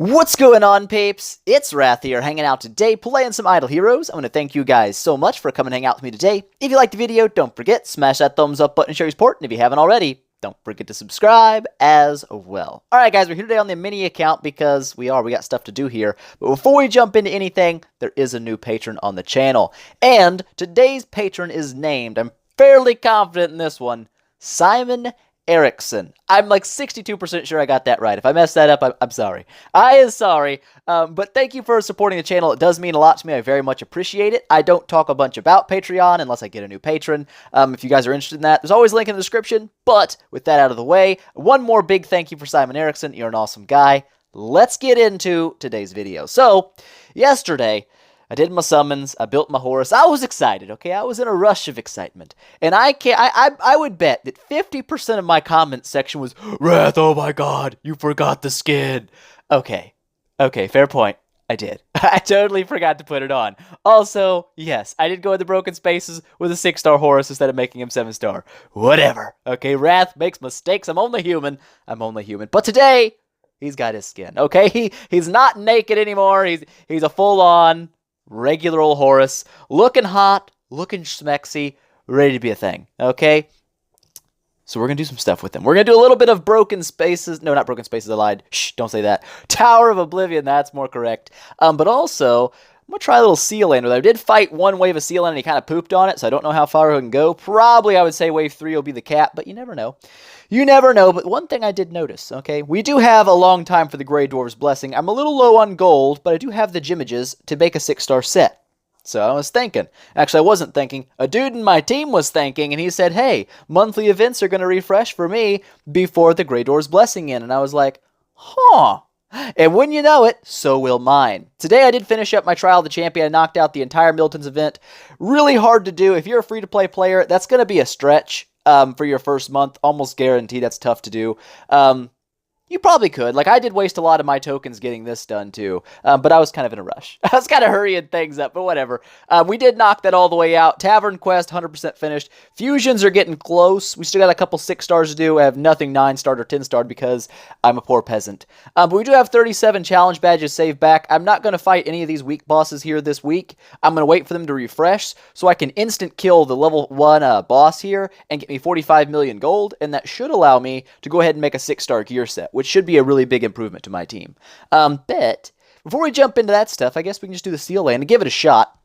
What's going on, peeps? It's Wrath here, hanging out today, playing some Idle Heroes. I want to thank you guys so much for coming and hang out with me today. If you liked the video, don't forget, smash that thumbs up button and show your support. And if you haven't already, don't forget to subscribe as well. Alright guys, we're here today on the mini account because we got stuff to do here. But before we jump into anything, there is a new patron on the channel. And today's patron is named, I'm fairly confident in this one, Simon Erickson. I'm like 62% sure I got that right. If I messed that up, I'm sorry. I am sorry. But thank you for supporting the channel. It does mean a lot to me. I very much appreciate it. I don't talk a bunch about Patreon unless I get a new patron. If you guys are interested in that, there's always a link in the description. But with that out of the way, one more big thank you for Simon Erickson. You're an awesome guy. Let's get into today's video. So, yesterday, I did my summons, I built my Horus, I was excited, okay? I was in a rush of excitement. And I would bet that 50% of my comment section was, Wrath, oh my god, you forgot the skin. Okay, fair point. I did. I totally forgot to put it on. Also, yes, I did go in the broken spaces with a 6-star Horus instead of making him 7-star. Whatever. Okay, Wrath makes mistakes. I'm only human. But today, he's got his skin, okay? He's not naked anymore. He's a full-on regular old Horus, looking hot, looking smexy, ready to be a thing, okay? So we're going to do some stuff with him. We're going to do a little bit of broken spaces. No, not broken spaces, I lied. Shh, don't say that. Tower of Oblivion, that's more correct. But also, I'm going to try a little Sea Land with it. I did fight one wave of Sea Land and he kind of pooped on it, so I don't know how far I can go. Probably I would say wave 3 will be the cap, but you never know. You never know, but one thing I did notice, okay? We do have a long time for the Grey Dwarf's Blessing. I'm a little low on gold, but I do have the Gimages to make a 6-star set. So I was thinking. Actually, I wasn't thinking. A dude in my team was thinking, and he said, hey, monthly events are going to refresh for me before the Grey Dwarf's Blessing in. And I was like, huh. And when you know it, so will mine. Today I did finish up my Trial of the Champion. I knocked out the entire Milton's event. Really hard to do. If you're a free-to-play player, that's going to be a stretch. For your first month, almost guaranteed. That's tough to do. You probably could. Like, I did waste a lot of my tokens getting this done, too. But I was kind of in a rush. I was kind of hurrying things up, but whatever. We did knock that all the way out. Tavern Quest, 100% finished. Fusions are getting close. We still got a couple 6-stars to do. I have nothing 9-starred or 10-starred because I'm a poor peasant. But we do have 37 challenge badges saved back. I'm not going to fight any of these weak bosses here this week. I'm going to wait for them to refresh so I can instant kill the level 1 boss here and get me 45 million gold. And that should allow me to go ahead and make a 6-star gear set, which should be a really big improvement to my team. But before we jump into that stuff, I guess we can just do the Seal Land and give it a shot.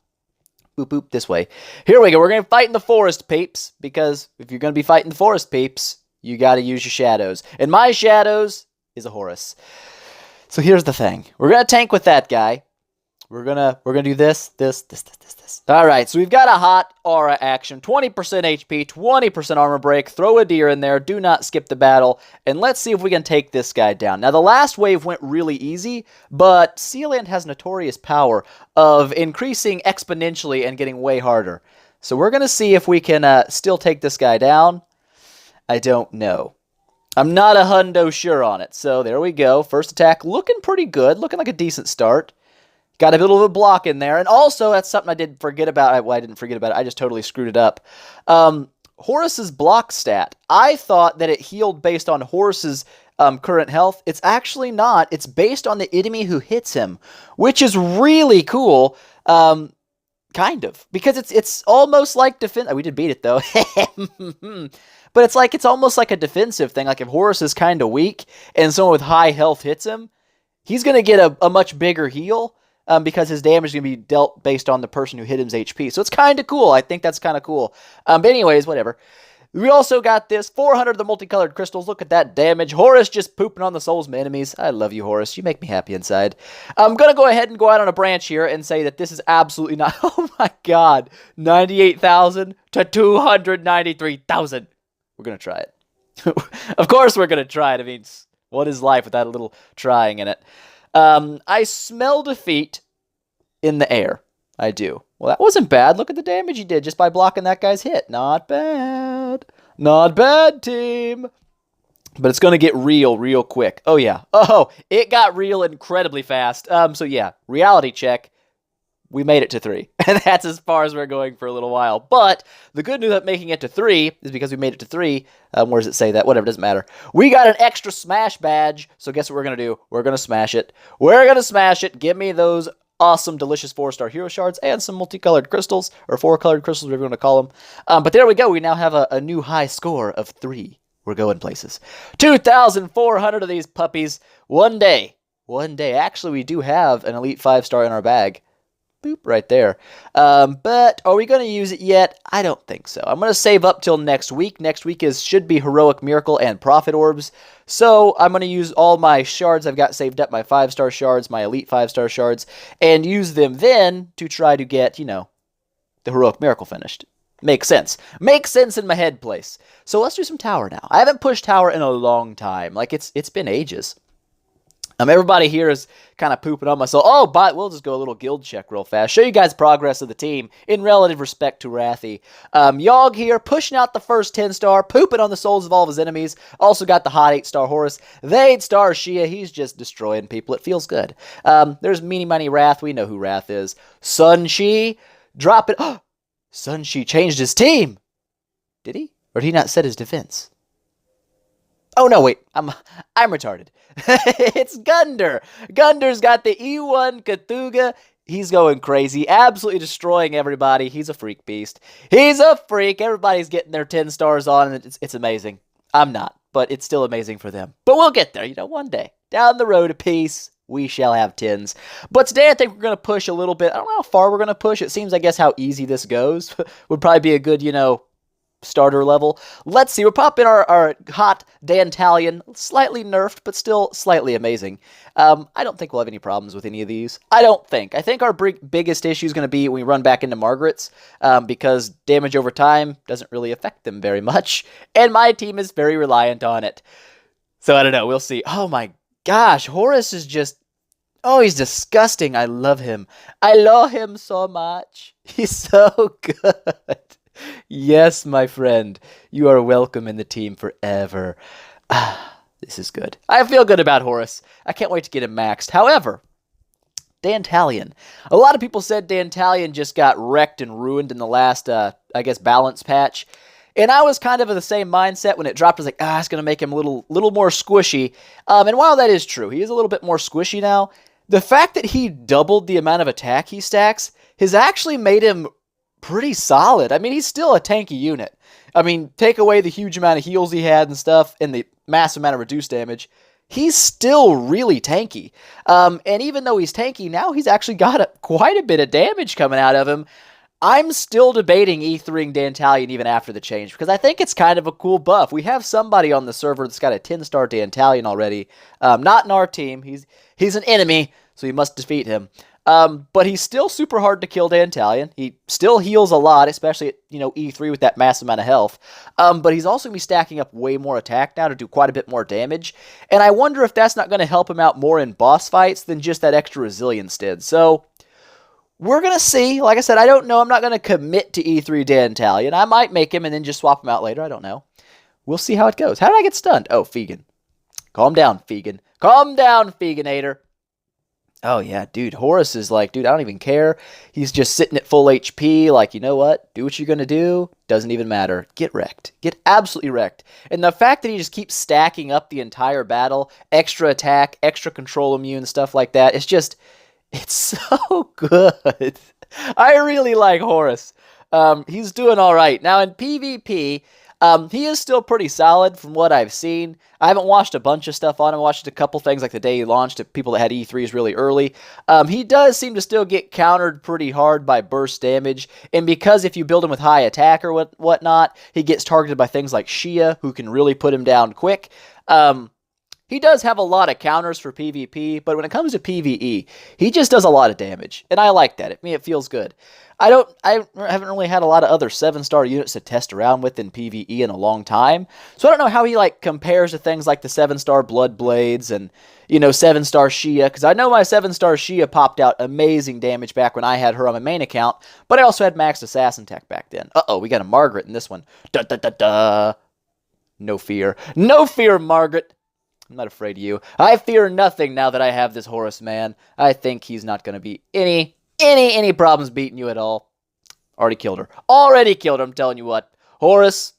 Boop, boop, this way. Here we go. We're going to fight in the forest, peeps, because if you're going to be fighting the forest, peeps, you got to use your shadows. And my shadows is a Horus. So here's the thing. We're going to tank with that guy. We're gonna do this. Alright, so we've got a hot aura action, 20% HP, 20% armor break, throw a deer in there, do not skip the battle, and let's see if we can take this guy down. Now, the last wave went really easy, but Sea Land has notorious power of increasing exponentially and getting way harder. So we're gonna see if we can still take this guy down. I don't know. I'm not a hundo sure on it, so there we go. First attack looking pretty good, looking like a decent start. Got a little bit of block in there. And also, that's something I did forget about. Well, I didn't forget about it. I just totally screwed it up. Horus's block stat. I thought that it healed based on Horus's current health. It's actually not. It's based on the enemy who hits him, which is really cool. Kind of. Because it's almost like defense. We did beat it, though. But it's almost like a defensive thing. Like if Horus is kind of weak and someone with high health hits him, he's going to get a much bigger heal. Because his damage is going to be dealt based on the person who hit his HP. So it's kind of cool. I think that's kind of cool. But anyways, whatever. We also got this 400 of the multicolored crystals. Look at that damage. Horus just pooping on the souls of my enemies. I love you, Horus. You make me happy inside. I'm going to go ahead and go out on a branch here and say that this is absolutely not... Oh my god. 98,000 to 293,000. We're going to try it. Of course we're going to try it. I mean, what is life without a little trying in it? I smell defeat in the air. I do. Well, that wasn't bad. Look at the damage he did just by blocking that guy's hit. Not bad. Not bad, team. But it's going to get real quick. Oh, yeah. Oh, it got real incredibly fast. So, yeah. Reality check. we made it to 3. And that's as far as we're going for a little while. But the good news about making it to 3 is because we made it to 3. Where does it say that? Whatever, doesn't matter. We got an extra smash badge. So guess what we're going to do? We're going to smash it. We're going to smash it. Give me those awesome, delicious 4-star hero shards and some multicolored crystals, or 4-colored crystals, whatever you want to call them. But there we go. We now have a new high score of 3. We're going places. 2,400 of these puppies. One day. Actually, we do have an elite 5-star in our bag. Boop, right there. But are we going to use it yet? I don't think so. I'm going to save up till next week. Next week should be Heroic Miracle and Prophet Orbs. So I'm going to use all my shards I've got saved up, my 5-star shards, my elite 5-star shards, and use them then to try to get, the Heroic Miracle finished. Makes sense. Makes sense in my head place. So let's do some tower now. I haven't pushed tower in a long time. Like, it's been ages. Everybody here is kind of pooping on myself. Oh, but we'll just go a little guild check real fast. Show you guys progress of the team in relative respect to Rathy. Yogg here, pushing out the first 10-star, pooping on the souls of all of his enemies. Also got the hot 8-star Horus. The 8-star Shia, he's just destroying people. It feels good. There's Meanie Money Wrath. We know who Wrath is. Sun Shi, drop it. Sun Shi changed his team. Did he? Or did he not set his defense? Oh, no, wait. I'm retarded. It's Gunder. Gunder's got the E1 Cthulhu. He's going crazy, absolutely destroying everybody. He's a freak beast. He's a freak. Everybody's getting their 10 stars on, and it's amazing. I'm not, but it's still amazing for them. But we'll get there, one day. Down the road a piece, we shall have 10s. But today I think we're going to push a little bit. I don't know how far we're going to push. It seems, I guess, how easy this goes would probably be a good, starter level. Let's see. We're popping our hot Dantalion, slightly nerfed, but still slightly amazing. I don't think we'll have any problems with any of these. I don't think. I think our biggest issue is going to be when we run back into Margaret's, because damage over time doesn't really affect them very much, and my team is very reliant on it. So I don't know. We'll see. Oh my gosh, Horus is just... Oh, he's disgusting. I love him. I love him so much. He's so good. Yes, my friend, you are welcome in the team forever. This is good. I feel good about Horus. I can't wait to get him maxed. However, Dantalion. A lot of people said Dantalion just got wrecked and ruined in the last, balance patch. And I was kind of in the same mindset when it dropped. I was like, it's going to make him a little more squishy. And while that is true, he is a little bit more squishy now. The fact that he doubled the amount of attack he stacks has actually made him pretty solid. I mean, he's still a tanky unit. I mean, take away the huge amount of heals he had and stuff, and the massive amount of reduced damage, he's still really tanky. And even though he's tanky, now he's actually got quite a bit of damage coming out of him. I'm still debating E3ing Dantalion even after the change, because I think it's kind of a cool buff. We have somebody on the server that's got a 10-star Dantalion already. Not in our team. He's an enemy, so we must defeat him. But he's still super hard to kill Dantalion. He still heals a lot, especially at, E3 with that massive amount of health. But he's also going to be stacking up way more attack now to do quite a bit more damage. And I wonder if that's not going to help him out more in boss fights than just that extra resilience did. So, we're going to see. Like I said, I don't know. I'm not going to commit to E3 Dantalion. I might make him and then just swap him out later. I don't know. We'll see how it goes. How did I get stunned? Oh, Fegan. Calm down, Fegan. Calm down, Feganator. Oh, yeah, dude, Horus is like, dude, I don't even care. He's just sitting at full HP, like, you know what? Do what you're going to do. Doesn't even matter. Get wrecked. Get absolutely wrecked. And the fact that he just keeps stacking up the entire battle, extra attack, extra control immune, stuff like that, it's so good. I really like Horus. He's doing all right. Now, in PvP, he is still pretty solid from what I've seen. I haven't watched a bunch of stuff on him. I watched a couple things like the day he launched to people that had E3s really early. He does seem to still get countered pretty hard by burst damage, and because if you build him with high attack or whatnot, he gets targeted by things like Shia, who can really put him down quick. He does have a lot of counters for PvP, but when it comes to PvE, he just does a lot of damage, and I like that. I mean, it feels good. I haven't really had a lot of other 7-star units to test around with in PvE in a long time, so I don't know how he compares to things like the 7-star Blood Blades and 7-star Shia, because I know my 7-star Shia popped out amazing damage back when I had her on my main account, but I also had maxed Assassin Tech back then. Uh-oh, we got a Margaret in this one. Da-da-da-da. No fear. No fear, Margaret. I'm not afraid of you. I fear nothing now that I have this Horus man. I think he's not going to be any any problems beating you at all. Already killed her. Already killed her, I'm telling you what. Horus,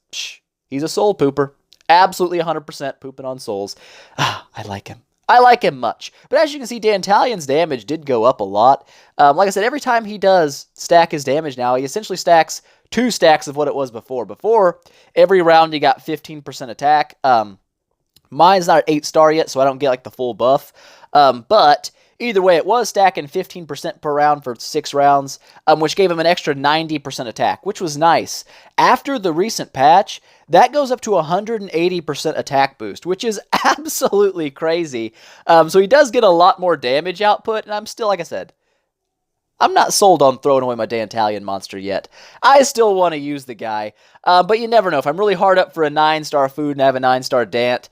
he's a soul pooper. Absolutely 100% pooping on souls. I like him. I like him much. But as you can see, Dantalion's damage did go up a lot. Like I said, every time he does stack his damage now, he essentially stacks 2 stacks of what it was before. Before, every round he got 15% attack. Mine's not at 8-star yet, so I don't get like the full buff. But either way, it was stacking 15% per round for 6 rounds, which gave him an extra 90% attack, which was nice. After the recent patch, that goes up to 180% attack boost, which is absolutely crazy. So he does get a lot more damage output, and I'm still, like I said, I'm not sold on throwing away my Dantalion monster yet. I still want to use the guy, but you never know. If I'm really hard up for a 9-star food and have a 9-star Dant,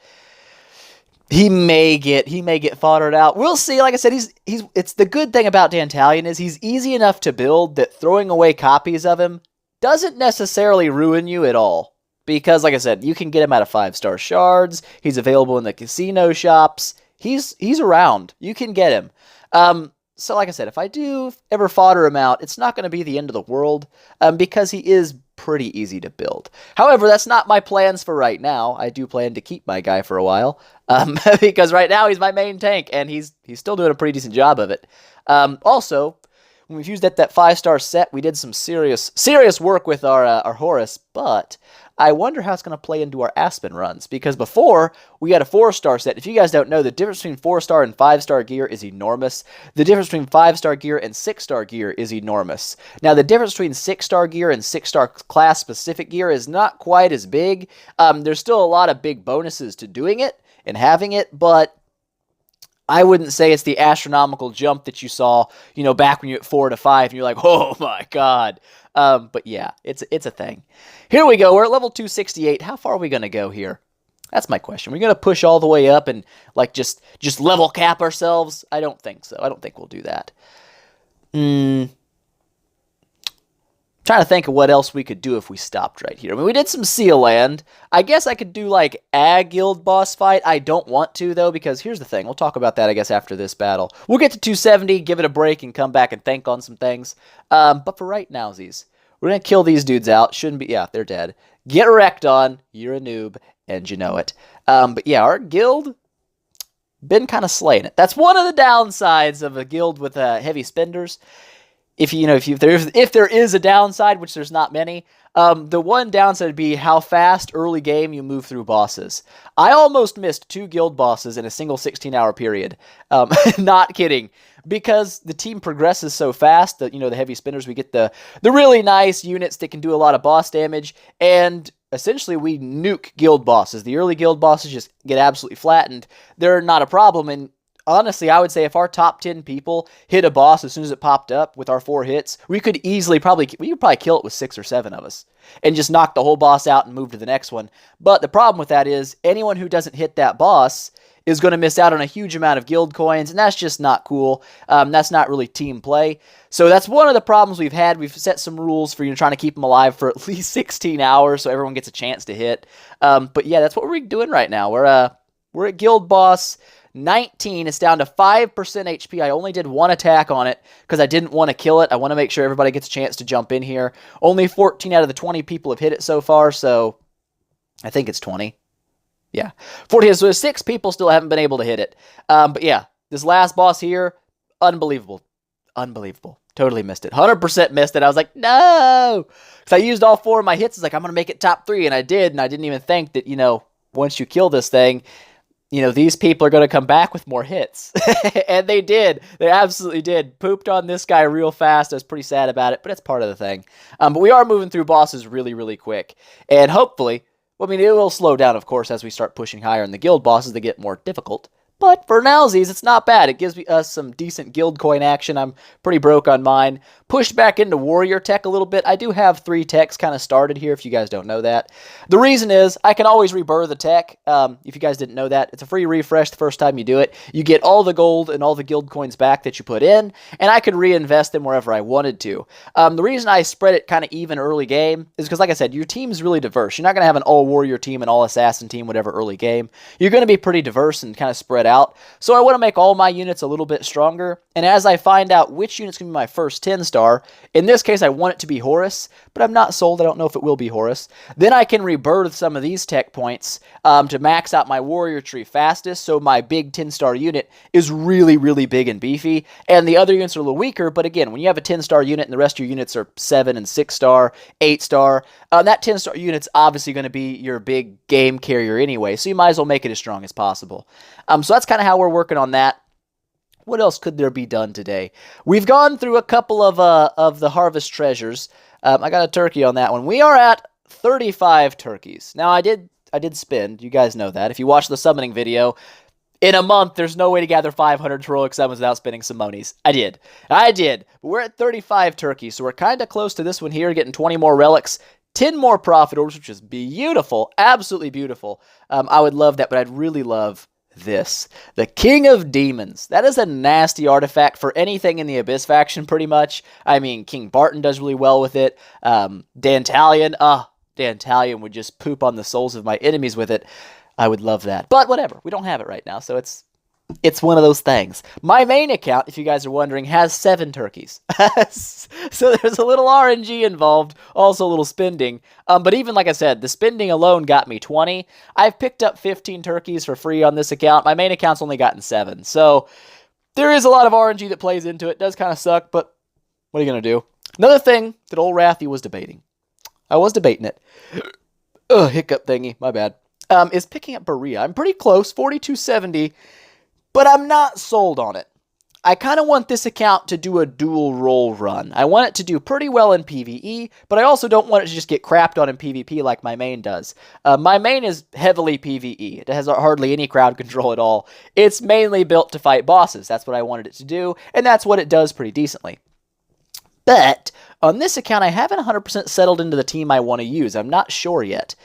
he may get foddered out. We'll see. Like I said, it's the good thing about Dantalion is he's easy enough to build that throwing away copies of him doesn't necessarily ruin you at all. Because, like I said, you can get him out of 5-star shards. He's available in the casino shops. He's around. You can get him. So, like I said, if I do ever fodder him out, it's not going to be the end of the world, because he is pretty easy to build. However, that's not my plans for right now. I do plan to keep my guy for a while, because right now he's my main tank, and he's still doing a pretty decent job of it. Also, when we've used that 5-star set, we did some serious work with our Horus, but I wonder how it's going to play into our Aspen runs, because before, we had a 4-star set. If you guys don't know, the difference between 4-star and 5-star gear is enormous. The difference between 5-star gear and 6-star gear is enormous. Now, the difference between 6-star gear and 6-star class-specific gear is not quite as big. There's still a lot of big bonuses to doing it and having it, but I wouldn't say it's the astronomical jump that you saw, back when you're at 4 to 5, and you're like, oh my god. But yeah, it's a thing. Here we go. We're at level 268. How far are we going to go here? That's my question. We're going to push all the way up and like just level cap ourselves? I don't think so. I don't think we'll do that. Trying to think of what else we could do if we stopped right here. I mean, we did some Seal Land. I guess I could do, like, a guild boss fight. I don't want to, though, because here's the thing. We'll talk about that, I guess, after this battle. We'll get to 270, give it a break, and come back and think on some things. But for right now, we're going to kill these dudes out. Shouldn't be... Yeah, they're dead. Get wrecked on. You're a noob, and you know it. But yeah, our guild... been kind of slaying it. That's one of the downsides of a guild with heavy spenders. If there is a downside, which there's not many, the one downside would be how fast early game you move through bosses. I almost missed 2 guild bosses in a single 16-hour period. Not kidding. Because the team progresses so fast that, the heavy spinners, we get the really nice units that can do a lot of boss damage, and essentially we nuke guild bosses. The early guild bosses just get absolutely flattened. They're not a problem, and honestly, I would say if our top 10 people hit a boss as soon as it popped up with our 4 hits, we could probably kill it with 6 or 7 of us and just knock the whole boss out and move to the next one. But the problem with that is anyone who doesn't hit that boss is going to miss out on a huge amount of guild coins, and that's just not cool. That's not really team play. So that's one of the problems we've had. We've set some rules for trying to keep them alive for at least 16 hours so everyone gets a chance to hit. But yeah, that's what we're doing right now. We're at guild boss 19. It's down to 5% HP. I only did 1 attack on it because I didn't want to kill it. I want to make sure everybody gets a chance to jump in here. Only 14 out of the 20 people have hit it so far, so I think it's 20. Yeah, 14. So 6 people still haven't been able to hit it. But yeah, this last boss here, unbelievable. Unbelievable. Totally missed it. 100% missed it. I was like, no! Because I used all 4 of my hits. It's like, I'm going to make it top 3, and I did, and I didn't even think that, once you kill this thing, these people are going to come back with more hits. And they did. They absolutely did. Pooped on this guy real fast. I was pretty sad about it, but it's part of the thing. But we are moving through bosses really, really quick. And hopefully, it will slow down, of course, as we start pushing higher in the guild bosses. They get more difficult. But for nowsies, it's not bad. It gives us some decent guild coin action. I'm pretty broke on mine. Pushed back into warrior tech a little bit. I do have 3 techs kind of started here, if you guys don't know that. The reason is I can always rebirth the tech. If you guys didn't know that, it's a free refresh the first time you do it. You get all the gold and all the guild coins back that you put in, and I could reinvest them wherever I wanted to. The reason I spread it kind of even early game is because, like I said, your team's really diverse. You're not going to have an all warrior team, an all assassin team, whatever early game. You're going to be pretty diverse and kind of spread spread out. So I want to make all my units a little bit stronger. And as I find out which unit's going to be my first 10-star, in this case I want it to be Horus, but I'm not sold. I don't know if it will be Horus. Then I can rebirth some of these tech points to max out my warrior tree fastest, so my big 10-star unit is really, really big and beefy. And the other units are a little weaker, but again, when you have a 10-star unit and the rest of your units are 7 and 6-star, 8-star, that 10-star unit's obviously going to be your big game carrier anyway, so you might as well make it as strong as possible. So that's kind of how we're working on that. What else could there be done today? We've gone through a couple of the harvest treasures. I got a turkey on that one. We are at 35 turkeys. Now, I did spend. You guys know that. If you watch the summoning video, in a month, there's no way to gather 500 heroic summons without spending some monies. I did. But we're at 35 turkeys, so we're kind of close to this one here, getting 20 more relics, 10 more prophet orbs, which is beautiful, absolutely beautiful. I would love that, but I'd really love this. The King of Demons. That is a nasty artifact for anything in the Abyss faction, pretty much. I mean, King Barton does really well with it. Dantalion would just poop on the souls of my enemies with it. I would love that. But whatever, we don't have it right now, so it's one of those things. My main account, if you guys are wondering, has 7 turkeys. So there's a little RNG involved, also a little spending. But even like I said, the spending alone got me 20. I've picked up 15 turkeys for free on this account. My main account's only gotten 7. So there is a lot of RNG that plays into it. It does kind of suck, but what are you going to do? Another thing that old Rathy was debating. I was debating it. Hiccup thingy, my bad. Is picking up Berea. I'm pretty close, 4270. But I'm not sold on it. I kind of want this account to do a dual role run. I want it to do pretty well in PvE, but I also don't want it to just get crapped on in PvP like my main does. My main is heavily PvE. It has hardly any crowd control at all. It's mainly built to fight bosses. That's what I wanted it to do, and that's what it does pretty decently. But on this account, I haven't 100% settled into the team I want to use. I'm not sure yet.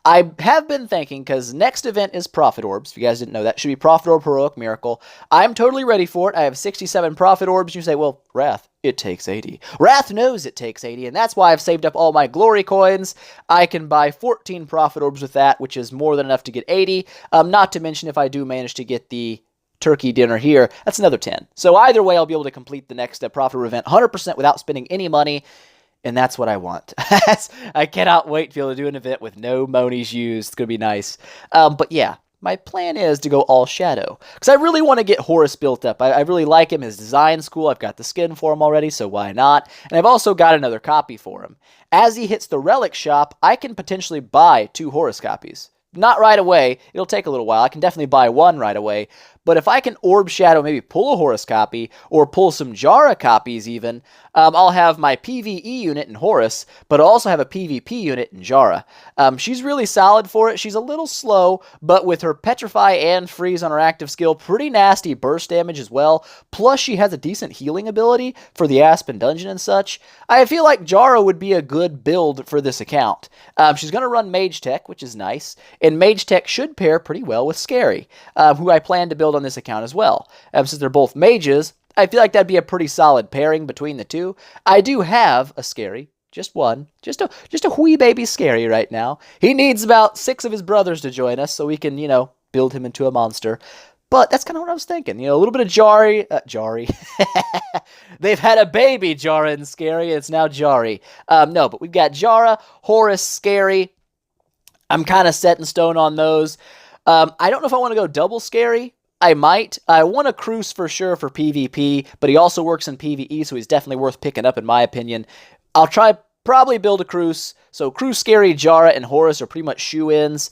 I have been thinking, because next event is Prophet Orbs. If you guys didn't know that, it should be Prophet Orb Heroic Miracle. I'm totally ready for it. I have 67 Prophet Orbs. You say, well, Wrath, it takes 80. Wrath knows it takes 80, and that's why I've saved up all my glory coins. I can buy 14 Prophet Orbs with that, which is more than enough to get 80. Not to mention if I do manage to get the turkey dinner here, that's another 10. So either way, I'll be able to complete the next Prophet Orb event 100% without spending any money. And that's what I want. I cannot wait to be able to do an event with no monies used. It's going to be nice. But yeah, my plan is to go all Shadow. Because I really want to get Horus built up. I really like him. His design's cool. I've got the skin for him already, so why not? And I've also got another copy for him. As he hits the relic shop, I can potentially buy 2 Horus copies. Not right away. It'll take a little while. I can definitely buy 1 right away. But if I can Orb Shadow, maybe pull a Horus copy, or pull some Jara copies even, I'll have my PvE unit in Horus, but I'll also have a PvP unit in Jara. She's really solid for it. She's a little slow, but with her Petrify and Freeze on her active skill, pretty nasty burst damage as well. Plus, she has a decent healing ability for the Aspen dungeon and such. I feel like Jara would be a good build for this account. She's going to run Mage Tech, which is nice, and Mage Tech should pair pretty well with Scary, who I plan to build on this account as well. Since they're both mages, I feel like that'd be a pretty solid pairing between the two. I do have a Scary, just one, just a wee baby Scary right now. He needs about 6 of his brothers to join us so we can, build him into a monster. But that's kind of what I was thinking. A little bit of Jari. They've had a baby, Jara and Scary, and it's now Jari. No, but we've got Jara, Horus, Scary. I'm kind of set in stone on those. I don't know if I want to go double Scary. I might. I want a Cruz for sure for PvP, but he also works in PvE, so he's definitely worth picking up in my opinion. I'll probably build a Cruz. So Cruz, Scary, Jara, and Horus are pretty much shoe-ins.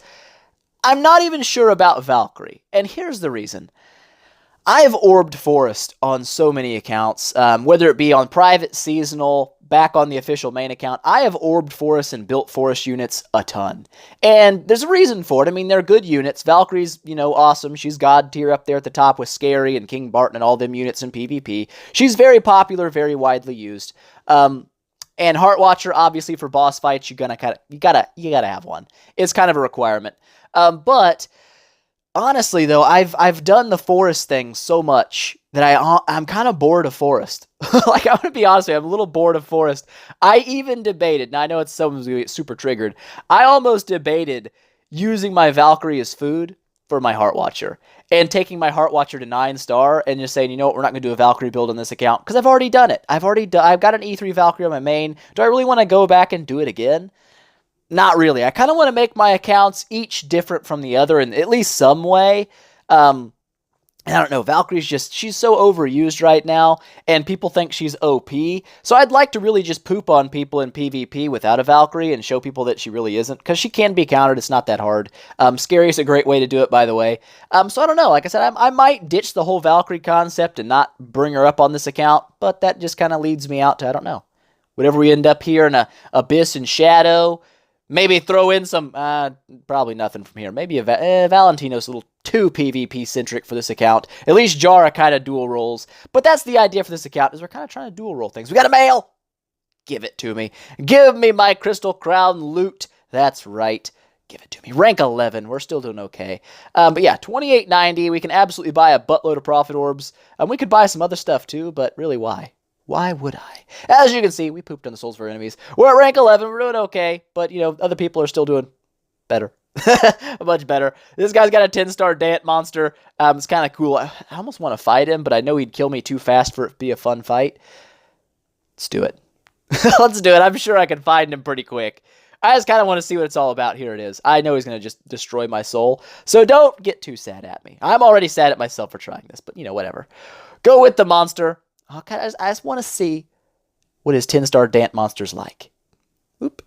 I'm not even sure about Valkyrie, and here's the reason. I've orbed Forest on so many accounts, whether it be on private, seasonal, back on the official main account. I have orbed Forest and built Forest units a ton. And there's a reason for it. I mean, they're good units. Valkyrie's, awesome. She's god tier up there at the top with Scary and King Barton and all them units in PvP. She's very popular, very widely used. And Heartwatcher, obviously, for boss fights, you gotta have one. It's kind of a requirement. But honestly, though, I've done the Forest thing so much that I'm kind of bored of Forest. Like, I want to be honest with you, I'm a little bored of Forest. I even debated, now I know someone's going to get super triggered, I almost debated using my Valkyrie as food for my Heart Watcher. And taking my Heart Watcher to 9-star and just saying, you know what, we're not going to do a Valkyrie build on this account. Because I've already done it. I've got an E3 Valkyrie on my main. Do I really want to go back and do it again? Not really. I kind of want to make my accounts each different from the other in at least some way. I don't know, Valkyrie's she's so overused right now, and people think she's OP, so I'd like to really just poop on people in PvP without a Valkyrie and show people that she really isn't, because she can be countered, it's not that hard. Scary is a great way to do it, by the way. So I don't know, like I said, I might ditch the whole Valkyrie concept and not bring her up on this account, but that just kind of leads me out to, I don't know, whatever we end up here in a Abyss and Shadow. Maybe throw in some, probably nothing from here. Maybe Valentino's a little too PvP-centric for this account. At least Jara kind of dual rolls. But that's the idea for this account, is we're kind of trying to dual roll things. We got a mail! Give it to me. Give me my Crystal Crown loot. That's right. Give it to me. Rank 11. We're still doing okay. But yeah, 28.90. We can absolutely buy a buttload of Prophet Orbs. We could buy some other stuff too, but really, why? Why would I? As you can see, we pooped on the souls of our enemies. We're at rank 11. We're doing okay. But, you know, other people are still doing better. Much better. This guy's got a 10-star Dant monster. It's kind of cool. I almost want to fight him, but I know he'd kill me too fast for it to be a fun fight. Let's do it. Let's do it. I'm sure I can find him pretty quick. I just kind of want to see what it's all about. Here it is. I know he's going to just destroy my soul. So don't get too sad at me. I'm already sad at myself for trying this, but, you know, whatever. Go with the monster. Oh, God, I just want to see what his 10-star Dant monster's like. Oop.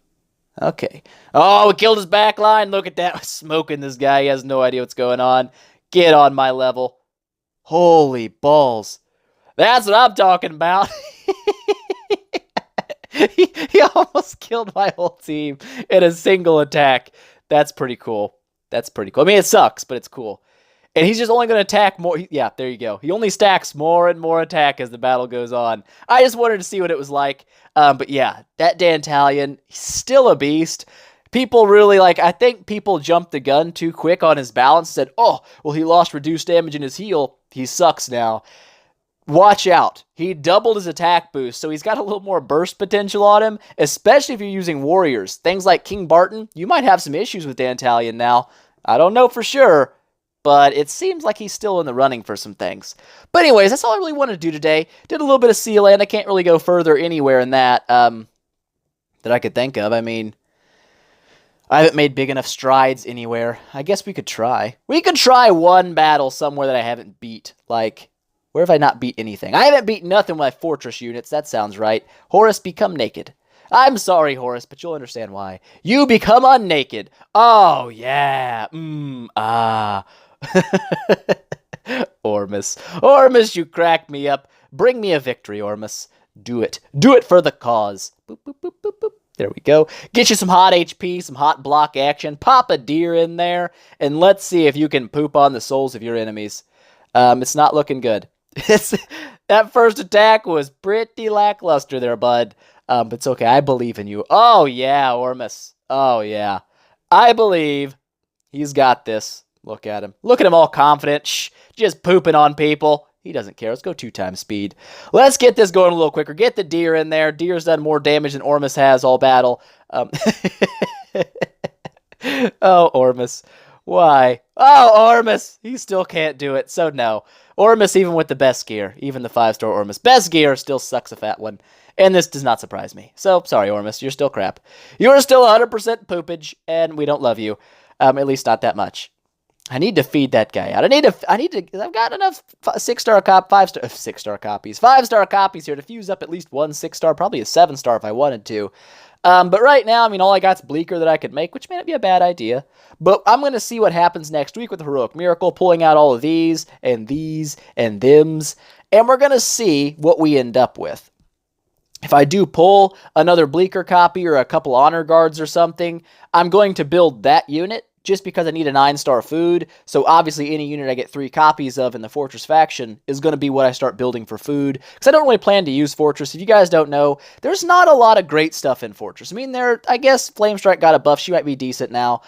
Okay. Oh, we killed his back line. Look at that. I'm smoking this guy. He has no idea what's going on. Get on my level. Holy balls. That's what I'm talking about. he almost killed my whole team in a single attack. That's pretty cool. That's pretty cool. I mean, it sucks, but it's cool. And he's just only going to attack more. Yeah, there you go. He only stacks more and more attack as the battle goes on. I just wanted to see what it was like. But yeah, that Dantalion, he's still a beast. People really, I think people jumped the gun too quick on his balance. Said, oh, well, he lost reduced damage in his heal. He sucks now. Watch out. He doubled his attack boost, so he's got a little more burst potential on him, especially if you're using warriors. Things like King Barton, you might have some issues with Dantalion now. I don't know for sure, but it seems like he's still in the running for some things. But anyways, that's all I really wanted to do today. Did a little bit of Sealand. I can't really go further anywhere in that that I could think of. I mean, I haven't made big enough strides anywhere. I guess we could try. We could try one battle somewhere that I haven't beat. Like, where have I not beat anything? I haven't beat nothing with my fortress units. That sounds right. Horus, become naked. I'm sorry, Horus, but you'll understand why. You become unnaked. Oh, yeah. Ormus. Ormus, you cracked me up. Bring me a victory, Ormus. Do it. Do it for the cause. Boop, boop, boop, boop, boop. There we go. Get you some hot HP, some hot block action. Pop a deer in there, and let's see if you can poop on the souls of your enemies. It's not looking good. That first attack was pretty lackluster there, bud. But it's okay. I believe in you. Oh, yeah, Ormus. Oh, yeah. I believe he's got this. Look at him. Look at him all confident. Shh, just pooping on people. He doesn't care. Let's go 2x speed. Let's get this going a little quicker. Get the deer in there. Deer's done more damage than Ormus has all battle. Oh, Ormus. Why? Oh, Ormus. He still can't do it. So no. Ormus, even with the best gear, even the 5-star Ormus, best gear still sucks a fat one. And this does not surprise me. So, sorry, Ormus, you're still crap. You're still 100% poopage, and we don't love you. At least not that much. I need to feed that guy out. I've got enough 6-star copies, 5-star copies here to fuse up at least one 6-star, probably a 7-star if I wanted to. But right now, I mean, all I got's Bleaker that I could make, which may not be a bad idea. But I'm going to see what happens next week with the Heroic Miracle, pulling out all of these, and thems, and we're going to see what we end up with. If I do pull another Bleaker copy or a couple Honor Guards or something, I'm going to build that unit just because I need a 9-star food. So obviously any unit I get 3 copies of in the Fortress faction is going to be what I start building for food. Because I don't really plan to use Fortress. If you guys don't know, there's not a lot of great stuff in Fortress. I mean, I guess Flamestrike got a buff. She might be decent now.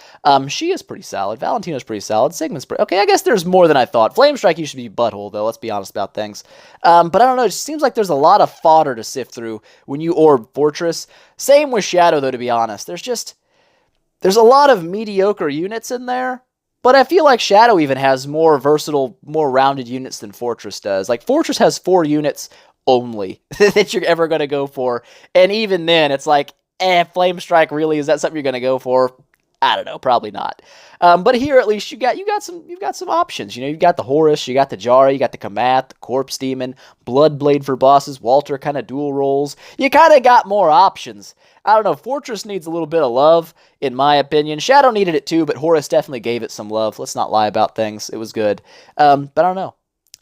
She is pretty solid. Valentino's pretty solid. Sigmund's pretty... Okay, I guess there's more than I thought. Flamestrike used to be butthole, though. Let's be honest about things. But I don't know. It just seems like there's a lot of fodder to sift through when you orb Fortress. Same with Shadow, though, to be honest. There's a lot of mediocre units in there, But I feel like Shadow even has more versatile, more rounded units than Fortress does. Like, Fortress has 4 units only that you're ever going to go for. And even then, it's like, Flame Strike, really? Is that something you're going to go for? I don't know, probably not. But here at least you've got some options. You know, you've got the Horus, you got the Jara, you got the Kamath, the Corpse Demon, Bloodblade for bosses, Walter kind of dual roles. You kind of got more options. I don't know, Fortress needs a little bit of love, in my opinion. Shadow needed it too, but Horus definitely gave it some love. Let's not lie about things. It was good. But I don't know.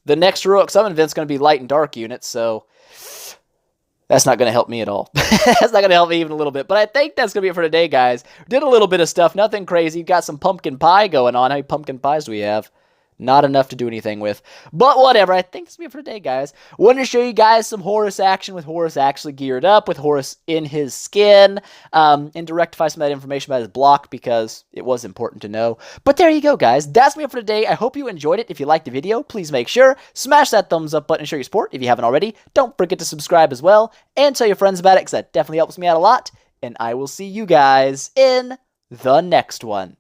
The next Heroic Summon event's going to be Light and Dark units, so that's not going to help me at all. That's not going to help me even a little bit. But I think that's going to be it for today, guys. Did a little bit of stuff. Nothing crazy. Got some pumpkin pie going on. How many pumpkin pies do we have? Not enough to do anything with. But whatever. I think that's going to be it for today, guys. Wanted to show you guys some Horus action with Horus actually geared up, with Horus in his skin, and to rectify some of that information about his block because it was important to know. But there you go, guys. That's me for today. I hope you enjoyed it. If you liked the video, please make sure, smash that thumbs up button and show your support. If you haven't already, don't forget to subscribe as well, and tell your friends about it because that definitely helps me out a lot. And I will see you guys in the next one.